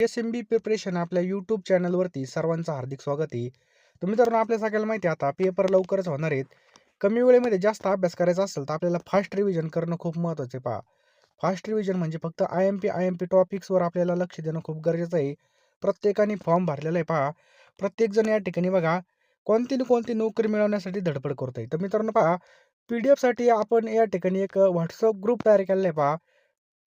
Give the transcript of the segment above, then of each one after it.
एस-एम-बी preparation आपल्या YouTube चॅनलवरती सर्वांचं हार्दिक स्वागत आहे. तर मित्रांनो, आपल्या सगळ्याला माहिती आहे आता पेपर लवकरच होणार आहेत. कमी वेळेमध्ये जास्त अभ्यास करायचा असेल तर आपल्याला फास्ट रिव्हिजन करणं खूप महत्त्वाचं आहे. पहा, फास्ट रिव्हिजन म्हणजे फक्त आय-एम-पी टॉपिक्सवर आपल्याला लक्ष देणं खूप गरजेचं आहे. प्रत्येकाने फॉर्म भरलेला आहे. पहा, प्रत्येकजण या ठिकाणी बघा कोणती ना कोणती नोकरी मिळवण्यासाठी धडपड करतोय. तर मित्रांनो पहा, पी-डी-एफसाठी आपण या ठिकाणी एक WhatsApp ग्रुप तयार केलेला आहे. पहा,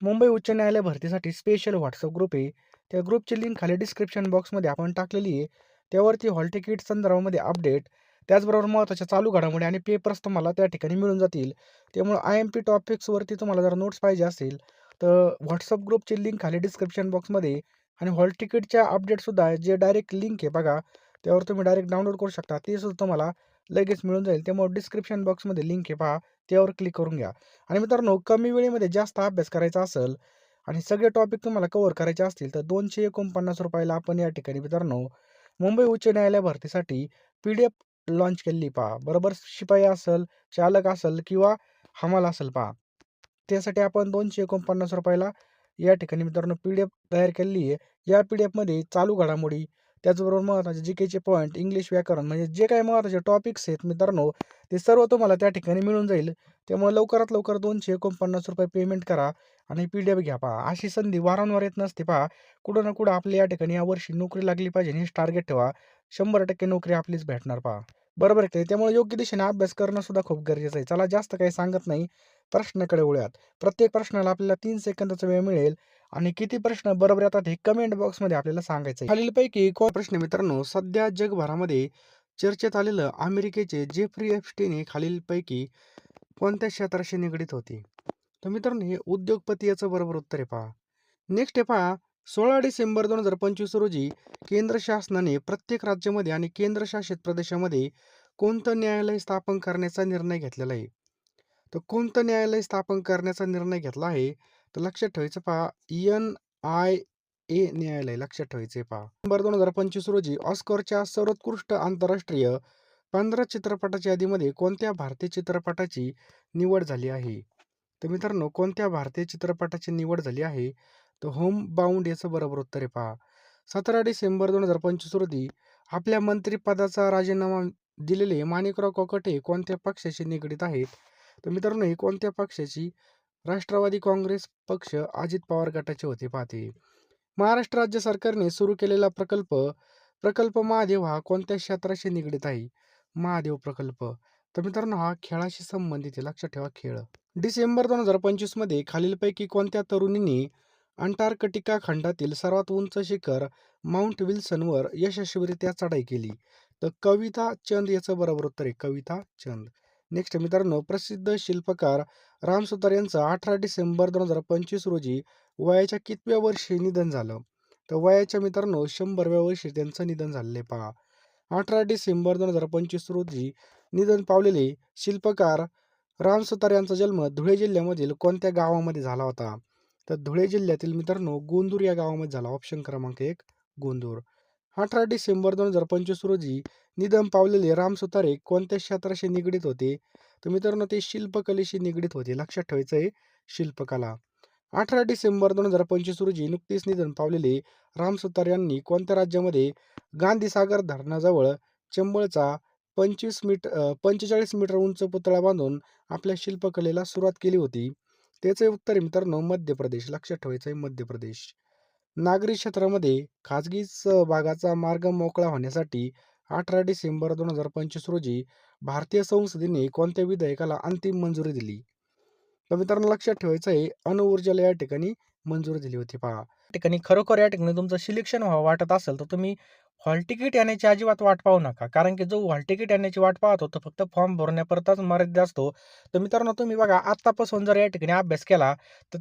मुंबई उच्च न्यायालय भरतीसाठी स्पेशल WhatsApp ग्रुप आहे. त्या ग्रुपची लिंक खाली डिस्क्रिप्शन बॉक्समध्ये आपण टाकलेली आहे. त्यावरती हॉल तिकीट संदर्भामध्ये अपडेट, त्याचबरोबर महत्त्वाच्या चालू घडामोडी आणि पेपर्स तुम्हाला त्या ठिकाणी मिळून जातील. त्यामुळे आय-एम-पी टॉपिक्सवरती तुम्हाला जर नोट्स पाहिजे असेल, तर WhatsApp ग्रुपची लिंक खाली डिस्क्रिप्शन बॉक्समध्ये आणि हॉल तिकीटच्या अपडेटसुद्धा जे डायरेक्ट लिंक आहे बघा, त्यावर तुम्ही डायरेक्ट डाउनलोड करू शकता. ते सुद्धा तुम्हाला लगेच मिळून जाईल. त्यामुळे डिस्क्रिप्शन बॉक्समध्ये लिंक आहे पहा, त्यावर क्लिक करून घ्या. आणि मित्रांनो, कमी वेळेमध्ये जास्त अभ्यास करायचा असेल आणि सगळे टॉपिक तुम्हाला कव्हर करायचे असतील तर ₹249 ला आपण या ठिकाणी मित्रांनो मुंबई उच्च न्यायालय भरतीसाठी पी-डी-एफ लॉन्च केलेली पहा. बरोबर, शिपाई असेल, चालक असेल किंवा हमाल असेल पहा. त्यासाठी आपण ₹249 ला या ठिकाणी मित्रांनो पी-डी-एफ तयार केलेली आहे. या पी-डी-एफमध्ये चालू घडामोडी, त्याचबरोबर महत्त्वाचे जी-केचे पॉईंट, इंग्लिश व्याकरण म्हणजे जे काही महत्त्वाचे टॉपिक्स आहेत मित्रांनो, ते सर्व तुम्हाला त्या ठिकाणी मिळून जाईल. त्यामुळे लवकरात लवकर ₹249 पेमेंट करा आणि पी-डी-एफ घ्या पहा. अशी संधी वारंवार येत नसते पहा. कुठं ना कुठं आपल्या या ठिकाणी यावर्षी नोकरी लागली पाहिजे हेच टार्गेट ठेवा. 100% नोकरी आपलीच भेटणार पहा. बरोबर आहे. त्यामुळे योग्य दिशेने अभ्यास करणं सुद्धा खूप गरजेचं आहे. चला जास्त काही सांगत नाही. प्रश्नाकडे वळूयात. प्रत्येक प्रश्नाला आपल्याला 3 सेकंदाचा वेळ मिळेल आणि किती प्रश्न बरोबर येतात हे कमेंट बॉक्समध्ये आपल्याला सांगायचं आहे. खालीलपैकी कोणता प्रश्न मित्रांनो सध्या जगभरामध्ये चर्चेत आलेलं अमेरिकेचे जेफ्री एप्स्टीन हे खालीलपैकी कोणत्या क्षेत्राशी निगडीत होते? तर मित्रांनो हे उद्योगपती याचं बरोबर उत्तर आहे पहा. नेक्स्ट आहे पहा, 16 डिसेंबर 2025 रोजी केंद्र शासनाने प्रत्येक राज्यामध्ये आणि केंद्रशासित प्रदेशामध्ये कोणतं न्यायालय स्थापन करण्याचा निर्णय घेतलेला आहे? तर कोणतं न्यायालय स्थापन करण्याचा निर्णय घेतला आहे? तर लक्षात ठेवायचं पहा, NIA न्यायालय लक्षात ठेवायचं आहे पहा. डिसेंबर 2025 रोजी ऑस्करच्या सर्वोत्कृष्ट आंतरराष्ट्रीय 15 चित्रपटाच्या यादीमध्ये कोणत्या भारतीय चित्रपटाची निवड झाली आहे? तर मित्रांनो कोणत्या भारतीय चित्रपटाची निवड झाली आहे? तर होम बाउंड याचं बरोबर उत्तर आहे पहा. 17 डिसेंबर 2025 रोजी आपल्या मंत्रिपदाचा राजीनामा दिलेले माणिकराव कोकाटे कोणत्या पक्षाशी निगडीत आहेत? तर मित्रांनो हे कोणत्या पक्षाची? राष्ट्रवादी काँग्रेस पक्ष, अजित पवार गटाचे होते पाहते. महाराष्ट्र राज्य सरकारने सुरू केलेला प्रकल्प प्रकल्प महादेव हा कोणत्या क्षेत्राशी निगडीत आहे? महादेव प्रकल्प. तर मित्रांनो हा खेळाशी संबंधित आहे. लक्षात ठेवा खेळ. डिसेंबर 2025 मध्ये खालीलपैकी कोणत्या तरुणींनी अंटार्क्टिका खंडातील सर्वात उंच शिखर माउंट विल्सनवर यशस्वीरित्या चढाई केली? तर कविता चंद याचं बरोबर उत्तर आहे. कविता चंद. नेक्स्ट मित्रांनो, प्रसिद्ध शिल्पकार राम सुतार यांचं 18 डिसेंबर 2025 रोजी वयाच्या कितव्या वर्षी निधन झालं? तर वयाच्या मित्रांनो 100व्या वर्षी त्यांचं निधन झालेलं आहे पहा. 18 डिसेंबर 2025 रोजी निधन पावलेले शिल्पकार राम सुतार यांचा जन्म धुळे जिल्ह्यामधील कोणत्या गावामध्ये झाला होता? तर धुळे जिल्ह्यातील मित्रांनो गोंदूर या गावामध्ये झाला. ऑप्शन क्रमांक 1 गोंदूर. 18 डिसेंबर 2025 रोजी निधन पावलेले राम सुतारे कोणत्या क्षेत्राशी निगडीत होते? तर मित्रांनो ते शिल्पकलेशी निगडीत होते. लक्षात ठेवायचं आहे शिल्पकला. 18 डिसेंबर 2025 रोजी नुकतीच निधन पावलेले राम सुतार यांनी कोणत्या राज्यामध्ये गांधीसागर धरणाजवळ चंबळचा 45 मीटर उंच पुतळा बांधून आपल्या शिल्पकलेला सुरुवात केली होती? त्याचे उत्तर आहे मित्रांनो मध्य प्रदेश. लक्षात ठेवायचं आहे मध्य प्रदेश. नागरी क्षेत्रामध्ये खाजगी सहभागाचा मार्ग मोकळा होण्यासाठी 18 डिसेंबर 2025 रोजी भारतीय संसदेने कोणत्या विधेयकाला अंतिम मंजुरी दिली? तर मित्रांनो लक्षात ठेवायचं आहे अणुऊर्जेला या ठिकाणी मंजुरी दिली होती पहा. या ठिकाणी खरोखर या ठिकाणी तुमचं सिलेक्शन व्हावं वाटत असेल तर तुम्ही हॉल तिकीट येण्याची अजिबात वाट पाहू नका. कारण की जो हॉल तिकीट येण्याची वाट पाहतो तो फक्त फॉर्म भरण्यापुरताच मर्यादित असतो. तर मित्रांनो तुम्ही बघा आत्तापासून जर या ठिकाणी अभ्यास केला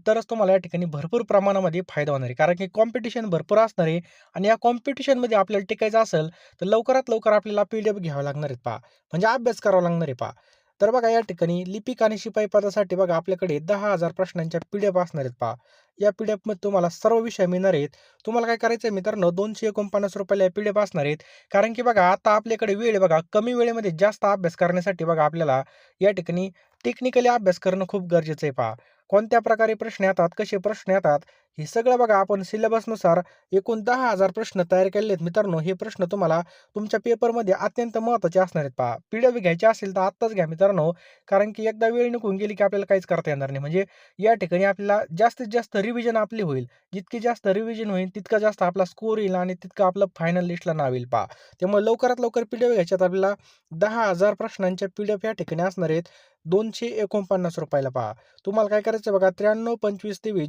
तरच तुम्हाला या ठिकाणी भरपूर प्रमाणामध्ये फायदा होणार आहे. कारण की कॉम्पिटिशन भरपूर असणार आहे आणि या कॉम्पिटिशनमध्ये आपल्याला टिकायचं असेल तर लवकरात लवकर आपल्याला पी-डी-एफ घ्यावं लागणार आहेत पहा. म्हणजे अभ्यास करावा लागणार आहे पहा. तर बघा या ठिकाणी लिपिक आणि शिपाई पदासाठी बघा आपल्याकडे 10,000 प्रश्नांच्या पी-डी-एफ असणार आहेत पहा. या पी-डी-एफमध्ये तुम्हाला सर्व विषय मिळणार आहेत. तुम्हाला काय करायचं आहे मित्रांनो ₹249 या पी-डी-एफ असणार आहेत. कारण की बघा आता आपल्याकडे वेळ आहे बघा कमी वेळेमध्ये जास्त अभ्यास करण्यासाठी बघा आपल्याला या ठिकाणी टेक्निकली अभ्यास करणं खूप गरजेचं आहे पहा. कोणत्या प्रकारे प्रश्न येतात, कसे प्रश्न येतात हे सगळं बघा आपण सिलेबसनुसार एकूण 10,000 प्रश्न तयार केलेले आहेत मित्रांनो. हे प्रश्न तुम्हाला तुमच्या पेपरमध्ये अत्यंत महत्त्वाचे असणार आहेत पहा. पी-डी-एफ घ्यायची असेल तर आत्ताच घ्या मित्रांनो. कारण की एकदा वेळ निघून गेली की आपल्याला काहीच करता येणार नाही. म्हणजे या ठिकाणी आपल्याला जास्तीत जास्त रिव्हिजन आपली होईल. जितकी जास्त रिव्हिजन होईल तितका जास्त आपला स्कोर येईल आणि तितकं आपलं फायनल लिस्टला नाव येईल पहा. त्यामुळे लवकरात लवकर पी-डी-एफ घ्यायच्यात आपल्याला 10,000 प्रश्नांच्या पी-डी-एफ या ठिकाणी असणार आहेत. ₹249 ला पहा. तुम्हाला काय करायचं बघा 93 25 23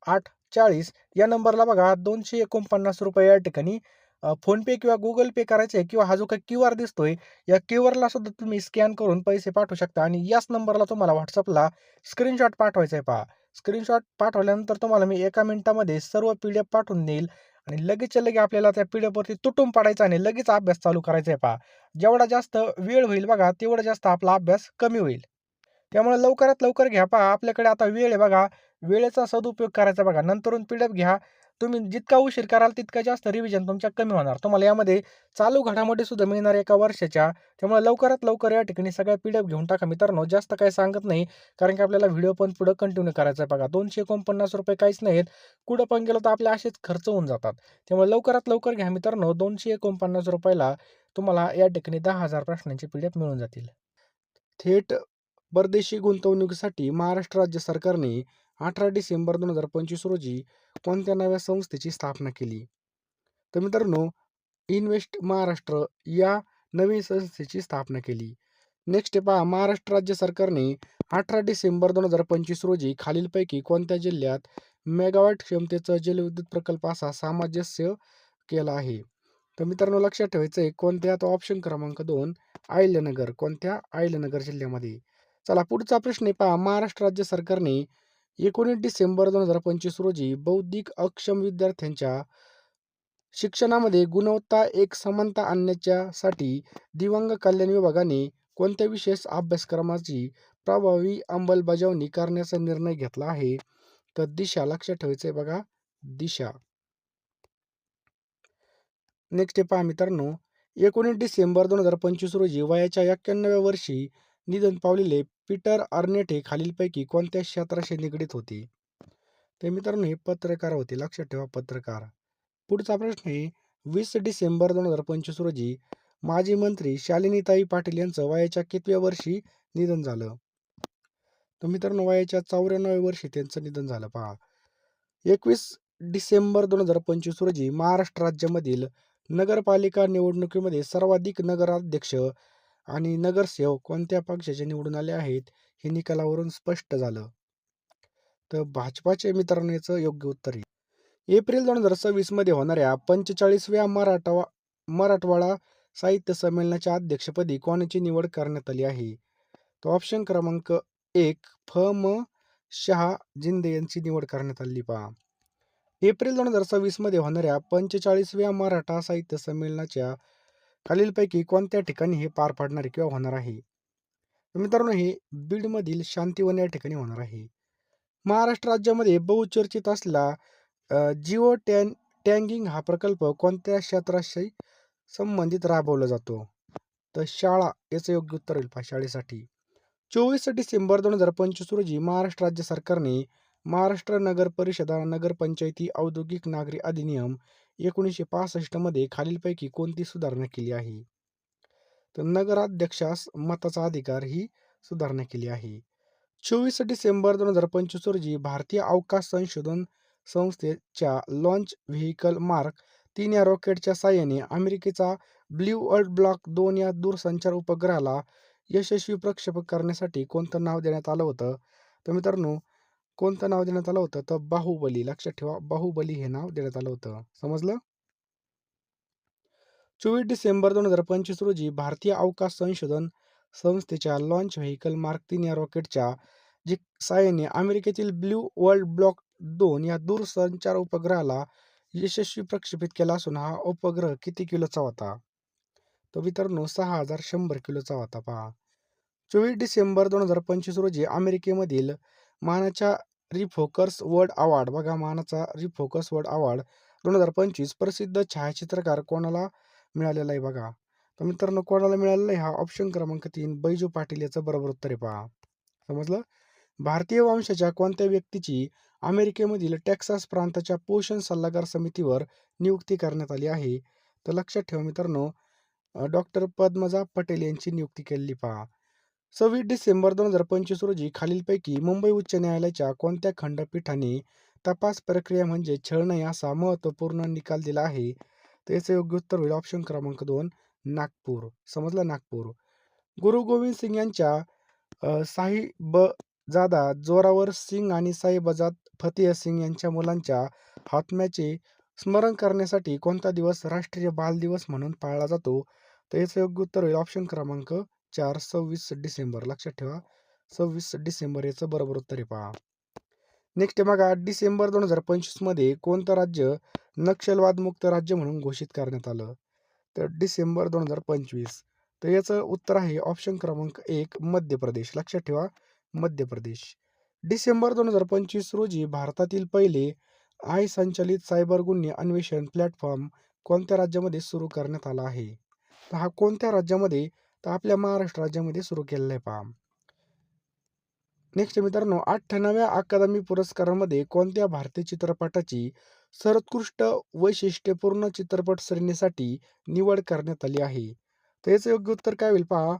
0840 या नंबरला बघा ₹249 या ठिकाणी फोनपे किंवा गुगल पे करायचं आहे किंवा हा जो काही क्यूआर दिसतोय, या क्यूआरला सुद्धा तुम्ही स्कॅन करून पैसे पाठवू शकता आणि याच नंबरला तुम्हाला WhatsAppला स्क्रीनशॉट पाठवायचा आहे पहा. स्क्रीनशॉट पाठवल्यानंतर तुम्हाला मी 1 मिनिटामध्ये सर्व पी-डी-एफ पाठवून देईल आणि लगेचच्या लगे आपल्याला त्या पी-डी-एफवरती तुटून पडायचं आणि लगेच अभ्यास चालू करायचा आहे पहा. जेवढा जास्त वेळ होईल बघा, तेवढा जास्त आपला अभ्यास कमी होईल. त्यामुळे लवकरात लवकर घ्या पहा. आपल्याकडे आता वेळ आहे बघा. वेळेचा सदुपयोग करायचा बघा. नंतरून पी-डी-एफ घ्या. तुम्ही जितका उशीर कराल तितका जास्त रिव्हिजन तुमच्या कमी होणार. तुम्हाला यामध्ये चालू घडामोडी सुद्धा मिळणार एका वर्षाच्या. त्यामुळे लवकरात लवकर या ठिकाणी सगळ्या पी-डी-एफ घेऊन टाका मित्रांनो. जास्त काही सांगत नाही. कारण की आपल्याला व्हिडिओ पण पुढे कंटिन्यू करायचा आहे बघा. ₹249 काहीच नाहीत. कुठं पण गेलो तर आपले असेच खर्च होऊन जातात. त्यामुळे लवकरात लवकर घ्या मित्रांनो. ₹249 ला तुम्हाला या ठिकाणी 10,000 प्रश्नांची पी-डी-एफ मिळून जातील. थेट परदेशी गुंतवणुकीसाठी महाराष्ट्र राज्य सरकारने 18 डिसेंबर 2025 रोजी कोणत्या नव्या संस्थेची स्थापना केली? तर मित्रांनो, इन्व्हेस्ट महाराष्ट्र या नवीन संस्थेची स्थापना केली. नेक्स्ट आहे पहा, महाराष्ट्र राज्य सरकारने 18 डिसेंबर 2025 रोजी खालीलपैकी कोणत्या जिल्ह्यात मेगावॅट क्षमतेचा जलविद्युत प्रकल्प असा सामंजस्य केला आहे? तर मित्रांनो लक्षात ठेवायचं आहे कोणत्या, तो ऑप्शन क्रमांक 2 अहिल्यानगर. कोणत्या? अहिल्यानगर जिल्ह्यामध्ये. चला पुढचा प्रश्न आहे पहा, महाराष्ट्र राज्य सरकारने 19 डिसेंबर 2025 रोजी बौद्धिक अक्षम विद्यार्थ्यांच्या शिक्षणामध्ये गुणवत्ता एक समानता आणण्यासाठी दिव्यांग कल्याण विभागाने कोणत्या विशेष अभ्यासक्रमाची प्रभावी अंमलबजावणी करण्याचा निर्णय घेतला आहे? तर दिशा. लक्षात ठेवायचं आहे बघा, दिशा. नेक्स्ट आहे पहा मित्रांनो, 19 डिसेंबर 2025 रोजी वयाच्या 91व्या वर्षी निधन पावलेले पीटर अर्नेट हे खालीलपैकी कोणत्या क्षेत्राशी निगडीत होते? तर मित्रांनो हे पत्रकार होते. लक्षात ठेवा, पत्रकार. पुढचा प्रश्न आहे, 20 डिसेंबर 2025 रोजी माजी मंत्री शालिनीताई पाटील यांचं वयाच्या कितव्या वर्षी निधन झालं? तर मित्रांनो वयाच्या 94व्या वर्षी त्यांचं निधन झालं पहा. 21 डिसेंबर 2025 रोजी महाराष्ट्र राज्यामधील नगरपालिका निवडणुकीमध्ये सर्वाधिक नगराध्यक्ष आणि नगरसेवक कोणत्या पक्षाचे निवडून आले आहेत हे निकालावरून स्पष्ट झालं. तर भाजपाचे मित्रांनो याचं योग्य उत्तर आहे. एप्रिल 2026 मध्ये होणाऱ्या 45व्या मराठवाडा साहित्य संमेलनाच्या अध्यक्षपदी कोणाची निवड करण्यात आली आहे? तर ऑप्शन क्रमांक 1 म. शहाजिंदे यांची निवड करण्यात आली पहा. एप्रिल 2026 मध्ये होणाऱ्या 45व्या मराठा साहित्य संमेलनाच्या खालीलपैकी कोणत्या ठिकाणी हे पार पडणार आहे किंवा होणार आहे? तर मित्रांनो हे बीडमधील शांतिवन या ठिकाणी होणार आहे. महाराष्ट्र राज्यामध्ये बहुचर्चित असलेला जिओ टॅगिंग हा प्रकल्प कोणत्या क्षेत्राशी संबंधित राबवला जातो? तर शाळा याचं योग्य उत्तर होईल पहा, शाळेसाठी. 24 डिसेंबर 2025 रोजी महाराष्ट्र राज्य सरकारने महाराष्ट्र नगर परिषदा नगरपंचायती औद्योगिक नागरी अधिनियम 1965 मध्ये खालीलपैकी कोणती सुधारणा केली आहे? तर नगराध्यक्षास मताचा अधिकार ही सुधारणा केली आहे. 24 डिसेंबर 2025 रोजी भारतीय अवकाश संशोधन संस्थेच्या लॉन्च व्हेइकल मार्क 3 या रॉकेटच्या साहाय्याने अमेरिकेचा ब्ल्यू वर्ल्ड ब्लॉक 2 या दूरसंचार उपग्रहाला यशस्वी प्रक्षेपण करण्यासाठी कोणतं नाव देण्यात आलं होतं? तर मित्रांनो कोणतं नाव देण्यात आलं होतं? तर बाहुबली. लक्षात ठेवा, बाहुबली हे नाव देण्यात आलं होतं. समजलं? 24 डिसेंबर 2025 रोजी भारतीय अवकाश संशोधन संस्थेच्या लॉन्च व्हेइकल मार्क 3 या रॉकेटच्या साहाय्याने अमेरिकेतील ब्ल्यू वर्ल्ड ब्लॉक 2 या दूरसंचार उपग्रहाला यशस्वी प्रक्षेपित केला असून हा उपग्रह किती किलोचा होता? तर मित्रांनो 6100 किलोचा होता पहा. 24 डिसेंबर 2025 रोजी अमेरिकेमधील मानाच्या रिफोकस वर्ल्ड अवॉर्ड बघा, मानाचा रिफोकस वर्ल्ड अवॉर्ड 2025 प्रसिद्ध छायाचित्रकार कोणाला मिळालेला आहे बघा? तर मित्रांनो कोणाला मिळालेला आहे? हा ऑप्शन क्रमांक 3 बैजू पाटील याचं बरोबर उत्तर आहे पहा. समजलं? भारतीय वंशाच्या कोणत्या व्यक्तीची अमेरिकेमधील टेक्सास प्रांताच्या पोषण सल्लागार समितीवर नियुक्ती करण्यात आली आहे? तर लक्षात ठेवा मित्रांनो, डॉक्टर पद्मजा पटेल यांची नियुक्ती केलेली पहा. 26 डिसेंबर 2025 रोजी खालीलपैकी मुंबई उच्च न्यायालयाच्या कोणत्या खंडपीठाने तपास प्रक्रिया म्हणजे छळ नाही असा महत्त्वपूर्ण निकाल दिला आहे? तर याचं योग्य उत्तर होईल ऑप्शन क्रमांक 2, नागपूर. समजलं, नागपूर. गुरु गोविंद सिंग यांच्या साहिबजादा जोरावर सिंग आणि साहिबजाद फतेह सिंग यांच्या मुलांच्या हातम्याचे स्मरण करण्यासाठी कोणता दिवस राष्ट्रीय बाल दिवस म्हणून पाळला जातो? तर याचं योग्य उत्तर होईल ऑप्शन क्रमांक 4, 26 डिसेंबर. लक्षात ठेवा, 26 डिसेंबर याचं बरोबर उत्तर आहे पहा. नेक्स्ट आहे बघा, डिसेंबर 2025 मध्ये कोणतं राज्य नक्षलवादमुक्त राज्य म्हणून घोषित करण्यात आलं? तर डिसेंबर 2025. तर याचं उत्तर आहे ऑप्शन क्रमांक 1, मध्य प्रदेश. लक्षात ठेवा, मध्य प्रदेश. डिसेंबर 2025 रोजी भारतातील पहिले आय संचलित सायबर गुन्हे अन्वेषण प्लॅटफॉर्म कोणत्या राज्यामध्ये सुरू करण्यात आला आहे? तर हा कोणत्या राज्यामध्ये? तर आपल्या महाराष्ट्र राज्यामध्ये सुरू केलेला आहे पहा. नेक्स्ट मित्रांनो, 98व्या अकादमी पुरस्कारांमध्ये कोणत्या भारतीय चित्रपटाची सर्वोत्कृष्ट वैशिष्ट्यपूर्ण चित्रपट श्रेणीसाठी निवड करण्यात आली आहे? तर याचं योग्य उत्तर काय होईल पहा,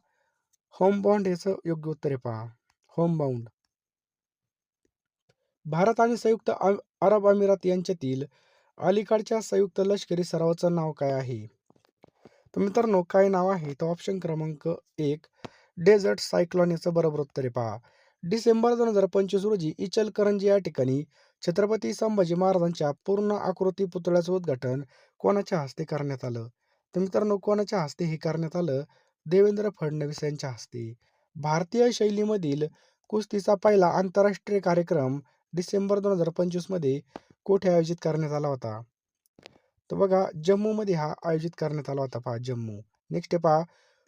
होमबाउंड याचं योग्य उत्तर आहे पहा, होमबाउंड. भारत आणि संयुक्त अरब अमिरात यांच्यातील अलीकडच्या संयुक्त लष्करी सरावाचं नाव काय आहे? तर मित्रांनो, काय नाव आहे? तर ऑप्शन क्रमांक 1, डेझर्ट सायक्लॉन याचं बरोबर उत्तर आहे पहा. डिसेंबर 2025 रोजी इचलकरंजी या ठिकाणी छत्रपती संभाजी महाराजांच्या पूर्ण आकृती पुतळ्याचं उद्घाटन कोणाच्या हस्ते करण्यात आलं? तर मित्रांनो, कोणाच्या हस्ते हे करण्यात आलं? देवेंद्र फडणवीस यांच्या हस्ते. भारतीय शैलीमधील कुस्तीचा पहिला आंतरराष्ट्रीय कार्यक्रम डिसेंबर 2025 मध्ये कुठे आयोजित करण्यात आला होता? तर बघा, जम्मूमध्ये हा आयोजित करण्यात आला होता पहा, जम्मू. नेक्स्ट आहे पहा,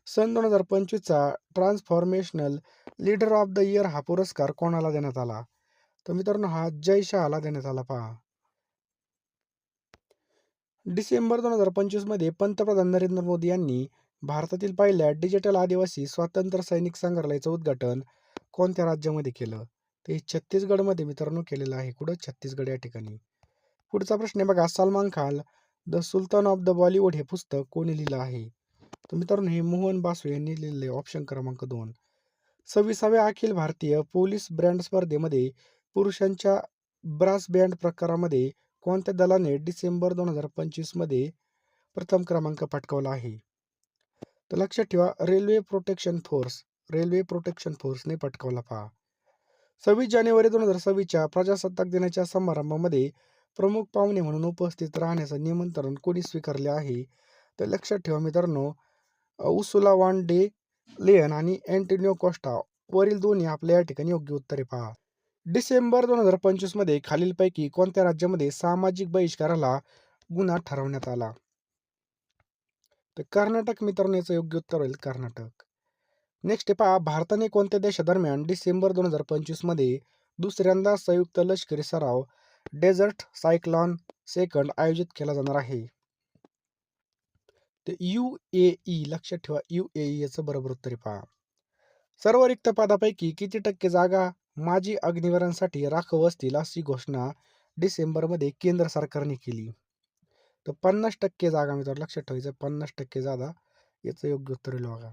सन 2025चा ट्रान्सफॉर्मेशनल लीडर ऑफ द इयर हा पुरस्कार कोणाला देण्यात आला? तर मित्रांनो, हा जय शहाला देण्यात आला पहा. डिसेंबर 2025 मध्ये पंतप्रधान नरेंद्र मोदी यांनी भारतातील पहिल्या डिजिटल आदिवासी स्वातंत्र्य सैनिक संग्रहालयाचं उद्घाटन कोणत्या राज्यामध्ये केलं? ते छत्तीसगडमध्ये मित्रांनो केलेलं आहे. कुठं? छत्तीसगड या ठिकाणी. पुढचा प्रश्न आहे बघा, Salman Khan the Sultan of the Bollywood हे पुस्तक कोणी लिहिलं आहे? तर मित्रांनो, हे मोहन बासू यांनी लिहिलेले. ऑप्शन क्रमांक 2. 26व्या अखिल भारतीय पोलीस बँड स्पर्धेमध्ये पुरुषांच्या ब्रास बँड प्रकारामध्ये कोणत्या दलाने डिसेंबर 2025 मध्ये प्रथम क्रमांक पटकावला आहे? तर लक्षात ठेवा, railway protection force. Railway protection फोर्सने पटकावला पहा. 26 जानेवारी 2026च्या प्रजासत्ताक दिनाच्या समारंभामध्ये प्रमुख पाहुणे म्हणून उपस्थित राहण्याचं निमंत्रण कोणी स्वीकारले आहे? तर लक्षात ठेवा मित्रांनो, उर्सुला वॉन डे लेयन आणि अँटोनियो कोस्टा. वरील दोन्ही आपल्या या ठिकाणी योग्य उत्तरे पहा. डिसेंबर 2025 मध्ये खालीलपैकी कोणत्या राज्यामध्ये सामाजिक बहिष्काराला गुन्हा ठरवण्यात आला? तर कर्नाटक मित्रांनो, याचं योग्य उत्तर होईल कर्नाटक. नेक्स्ट पहा, भारताने कोणत्या देशादरम्यान डिसेंबर 2025 मध्ये दुसऱ्यांदा संयुक्त लष्करी सराव डेझर्ट सायक्लॉन सेकंड आयोजित केला जाणार आहे? तर UAE. लक्षात ठेवा, UAE याचं बरोबर उत्तर आहे पहा. सर्व रिक्त पदापैकी किती टक्के जागा माजी अग्निवीरांसाठी राखीव असतील अशी घोषणा डिसेंबरमध्ये केंद्र सरकारने केली? तर 50% जागा मित्रांनो, लक्षात ठेवायचं, 50% जागा याचं योग्य उत्तर होईल बघा.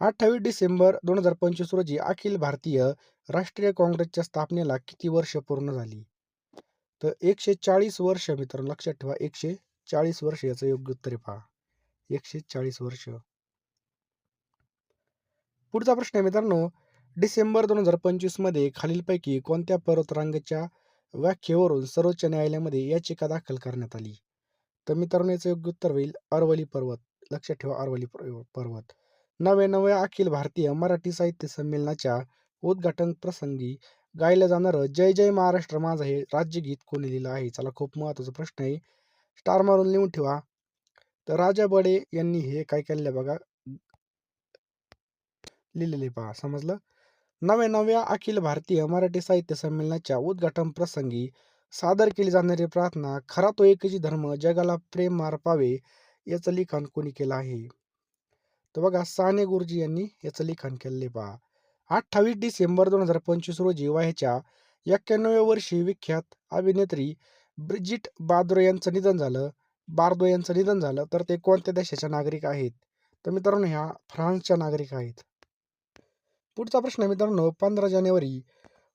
28 डिसेंबर 2025 रोजी अखिल भारतीय राष्ट्रीय काँग्रेसच्या स्थापनेला किती वर्ष पूर्ण झाली? तर 140 वर्ष मित्रांनो, लक्षात ठेवा, 140 वर्ष याचं योग्य उत्तर आहे पहा, 140 वर्ष. पुढचा प्रश्न आहे मित्रांनो, डिसेंबर 2025 मध्ये खालीलपैकी कोणत्या पर्वतरांगेच्या व्याख्येवरून सर्वोच्च न्यायालयामध्ये याचिका दाखल करण्यात आली? तर मित्रांनो, याचं योग्य उत्तर होईल अरवली पर्वत. लक्षात ठेवा, अरवली पर्वत. 99व्या अखिल भारतीय मराठी साहित्य संमेलनाच्या उद्घाटन प्रसंगी गायलं जाणारं जय जय महाराष्ट्र माझा हे राज्यगीत कोणी लिहिलं आहे? चला, खूप महत्वाचा प्रश्न आहे, स्टार मारून लिहून ठेवा. तर राजा बडे यांनी हे काय केलेलं बघा, लिहिलेले पहा. समजलं? 99व्या अखिल भारतीय मराठी साहित्य संमेलनाच्या उद्घाटन प्रसंगी सादर केली जाणारी प्रार्थना खरा तो एकची धर्म जगाला प्रेम मार पावे याचं लिखाण कोणी केलं आहे? तर बघा, साने गुरुजी यांनी याचं लिखाण केलेले पहा. 28 डिसेंबर 2025 रोजी वयाच्या 91व्या वर्षी विख्यात अभिनेत्री ब्रिजिट बार्दो यांचं निधन झालं, तर ते कोणत्या देशाच्या नागरिक आहेत? तर मित्रांनो ह्या फ्रान्सच्या नागरिक आहेत. पुढचा प्रश्न आहे मित्रांनो, 15 जानेवारी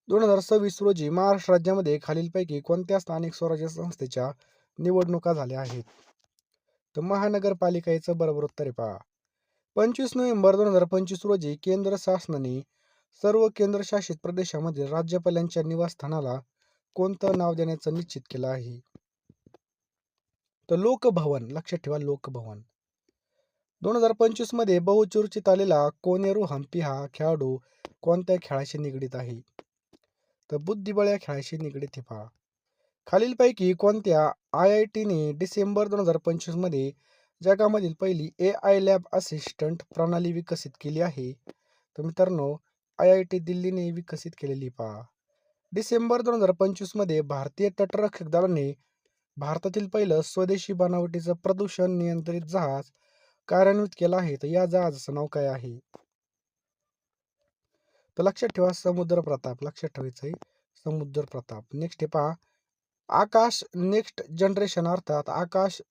2026 रोजी महाराष्ट्र राज्यामध्ये खालीलपैकी कोणत्या स्थानिक स्वराज्य संस्थेच्या निवडणुका झाल्या आहेत? तर महानगरपालिकेचं बरोबर उत्तर आहे पहा. 25 नोव्हेंबर 2025 रोजी केंद्र शासनाने सर्व केंद्रशासित प्रदेशामधील राज्यपालांच्या निवासस्थानाला कोणतं नाव देण्याचं निश्चित केलं आहे? तर लोकभवन. लक्षात ठेवा, लोकभवन. 2025 मध्ये बहुचर्चित आलेला कोनेरू हम्पी हा खेळाडू कोणत्या खेळाशी निगडीत आहे? तर बुद्धिबळ या खेळाशी निगडीत आहे पहा. खालीलपैकी कोणत्या IITने डिसेंबर 2025 मध्ये जगामधील पहिली AI लॅब असिस्टंट प्रणाली विकसित केली आहे? तर मित्रांनो IIT दिल्लीने विकसित केलेली पहा. डिसेंबर 2025 मध्ये भारतीय तटरक्षक दलाने भारतातील पहिलं स्वदेशी बनावटीचं प्रदूषण नियंत्रित जहाज कार्यान्वित केलं आहे. तर या जहाजाचं नाव काय आहे? तर लक्षात ठेवा, समुद्र प्रताप. लक्षात ठेवायचं आहे, समुद्र प्रताप. नेक्स्ट आहे पहा, आकाश नेक्स्ट जनरेशन अर्थात आकाश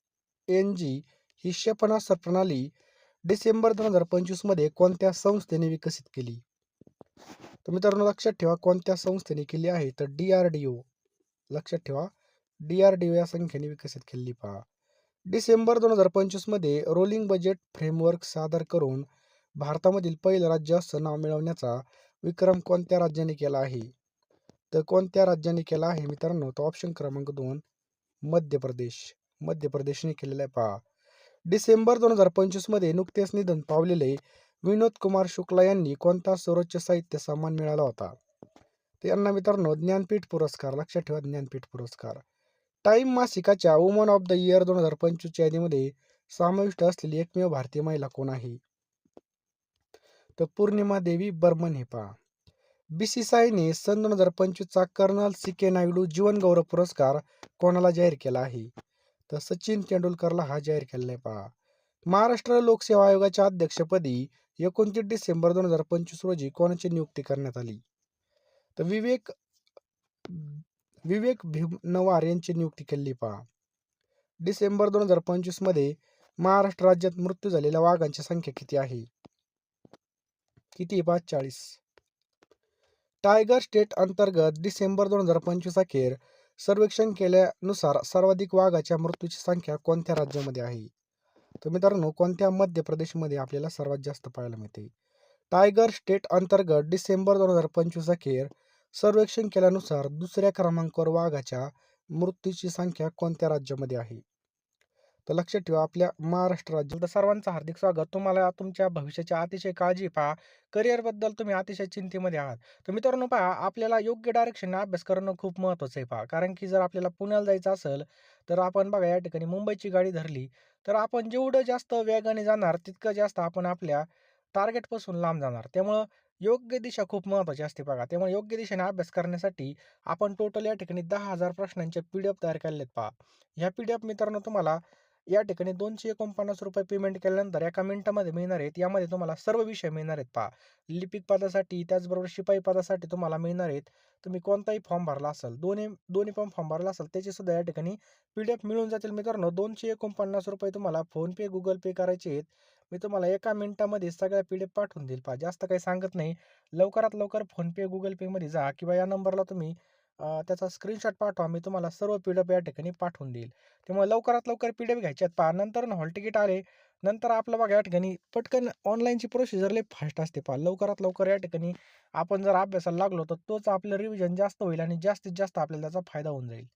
NG ही क्षेपणास्त्र प्रणाली डिसेंबर 2025 मध्ये कोणत्या संस्थेने विकसित केली? तर मित्रांनो लक्षात ठेवा, कोणत्या संस्थेने केली आहे? तर DRDO. लक्षात ठेवा, DRDO या संख्येने विकसित केली पहा. डिसेंबर 2025 मध्ये रोलिंग बजेट फ्रेमवर्क सादर करून भारतामधील पहिलं राज्य असं नाव मिळवण्याचा विक्रम कोणत्या राज्याने केला आहे? तर कोणत्या राज्याने केला आहे मित्रांनो? तो ऑप्शन क्रमांक 2 मध्य प्रदेश. मध्य प्रदेशने केलेला आहे पहा. डिसेंबर 2025 मध्ये नुकतेच निधन पावलेले विनोद कुमार शुक्ला यांनी कोणता सर्वोच्च साहित्य सन्मान मिळाला होता? त्यांना मित्रांनो ज्ञानपीठ पुरस्कार. लक्षात ठेवा, ज्ञानपीठ पुरस्कार. टाइम मासिकाच्या वुमन ऑफ द इयर 2025 यादीमध्ये समाविष्ट असलेली एकमेव भारतीय महिला कोण आहे? तर पौर्णिमा देवी बर्मन हे पहा. BCCIने सन 2025चा कर्नल CK नायडू जीवन गौरव पुरस्कार कोणाला जाहीर केला आहे? तर सचिन तेंडुलकरला हा जाहीर केलेला आहे पहा. महाराष्ट्र लोकसेवा आयोगाच्या अध्यक्षपदी 29 डिसेंबर 2025 रोजी कोणाची नियुक्ती करण्यात आली? तर विवेक भीमनवार यांची नियुक्ती केली पहा. डिसेंबर 2025 मध्ये महाराष्ट्र राज्यात मृत्यू झालेल्या वाघांची संख्या किती आहे? किती? 40. टायगर स्टेट अंतर्गत डिसेंबर 2025 अखेर सर्वेक्षण केल्यानुसार सर्वाधिक वाघाच्या मृत्यूची संख्या कोणत्या राज्यामध्ये आहे? तर मित्रांनो कोणत्या? मध्य प्रदेशमध्ये आपल्याला सर्वात जास्त पाहायला मिळते. टायगर स्टेट अंतर्गत डिसेंबर 2025 अखेर सर्वेक्षण केल्यानुसार दुसऱ्या क्रमांकावर वाघाच्या मृत्यूची संख्या कोणत्या राज्यामध्ये आहे? तर लक्षात ठेवा, आपल्या महाराष्ट्र राज्यात. सर्वांचं हार्दिक स्वागत. तुम्हाला तुमच्या भविष्याची अतिशय काळजी पहा. करिअरबद्दल तुम्ही अतिशय चिंतेमध्ये आहात. तर मित्रांनो पहा, आपल्याला योग्य डायरेक्शनने अभ्यास करणं खूप महत्त्वाचं आहे पहा. कारण की जर आपल्याला पुण्याला जायचं असेल, तर आपण बघा या ठिकाणी मुंबईची गाडी धरली, तर आपण जेवढं जास्त वेगाने जाणार, तितकं जास्त आपण आपल्या टार्गेटपासून लांब जाणार. त्यामुळं योग्य दिशा खूप महत्त्वाची असते बघा. त्यामुळे योग्य दिशेने अभ्यास करण्यासाठी आपण टोटल या ठिकाणी 10,000 प्रश्नांचे PDF तयार केलेत पहा. ह्या PDF मित्रांनो तुम्हाला या ठिकाणी ₹249 पेमेंट केल्यानंतर एका मिनिटामध्ये मिळणार आहेत. यामध्ये तुम्हाला सर्व विषय मिळणार आहेत पहा. लिपिक पदासाठी, त्याचबरोबर शिपाई पदासाठी तुम्हाला मिळणार आहेत. तुम्ही कोणताही फॉर्म भरला असेल, दोन्ही पण फॉर्म भरला असेल, त्याचे सुद्धा या ठिकाणी PDF मिळून जातील मित्रांनो. ₹249 तुम्हाला फोनपे, गुगल पे करायचे आहेत. मी तुम्हाला एका मिनिटामध्ये सगळ्या PDF पाठवून देईल पहा. जास्त काही सांगत नाही. लवकरात लवकर फोनपे, गुगल पेमध्ये जा किंवा या नंबरला तुम्ही त्याचा स्क्रीनशॉट पाठवा. मी तुम्हाला सर्व PDF या ठिकाणी पाठवून देईल. त्यामुळे लवकरात लवकर PDF घ्यायचे आहेत पहा. नंतर हॉल तिकीट आले, नंतर आपलं बघा या ठिकाणी पटकन ऑनलाईनची प्रोसिजर लई फास्ट असते पहा. लवकरात लवकर या ठिकाणी आपण जर अभ्यासाला लागलो, तर तोच आपलं रिव्हिजन जास्त होईल आणि जास्तीत जास्त आपल्याला त्याचा फायदा होऊन जाईल.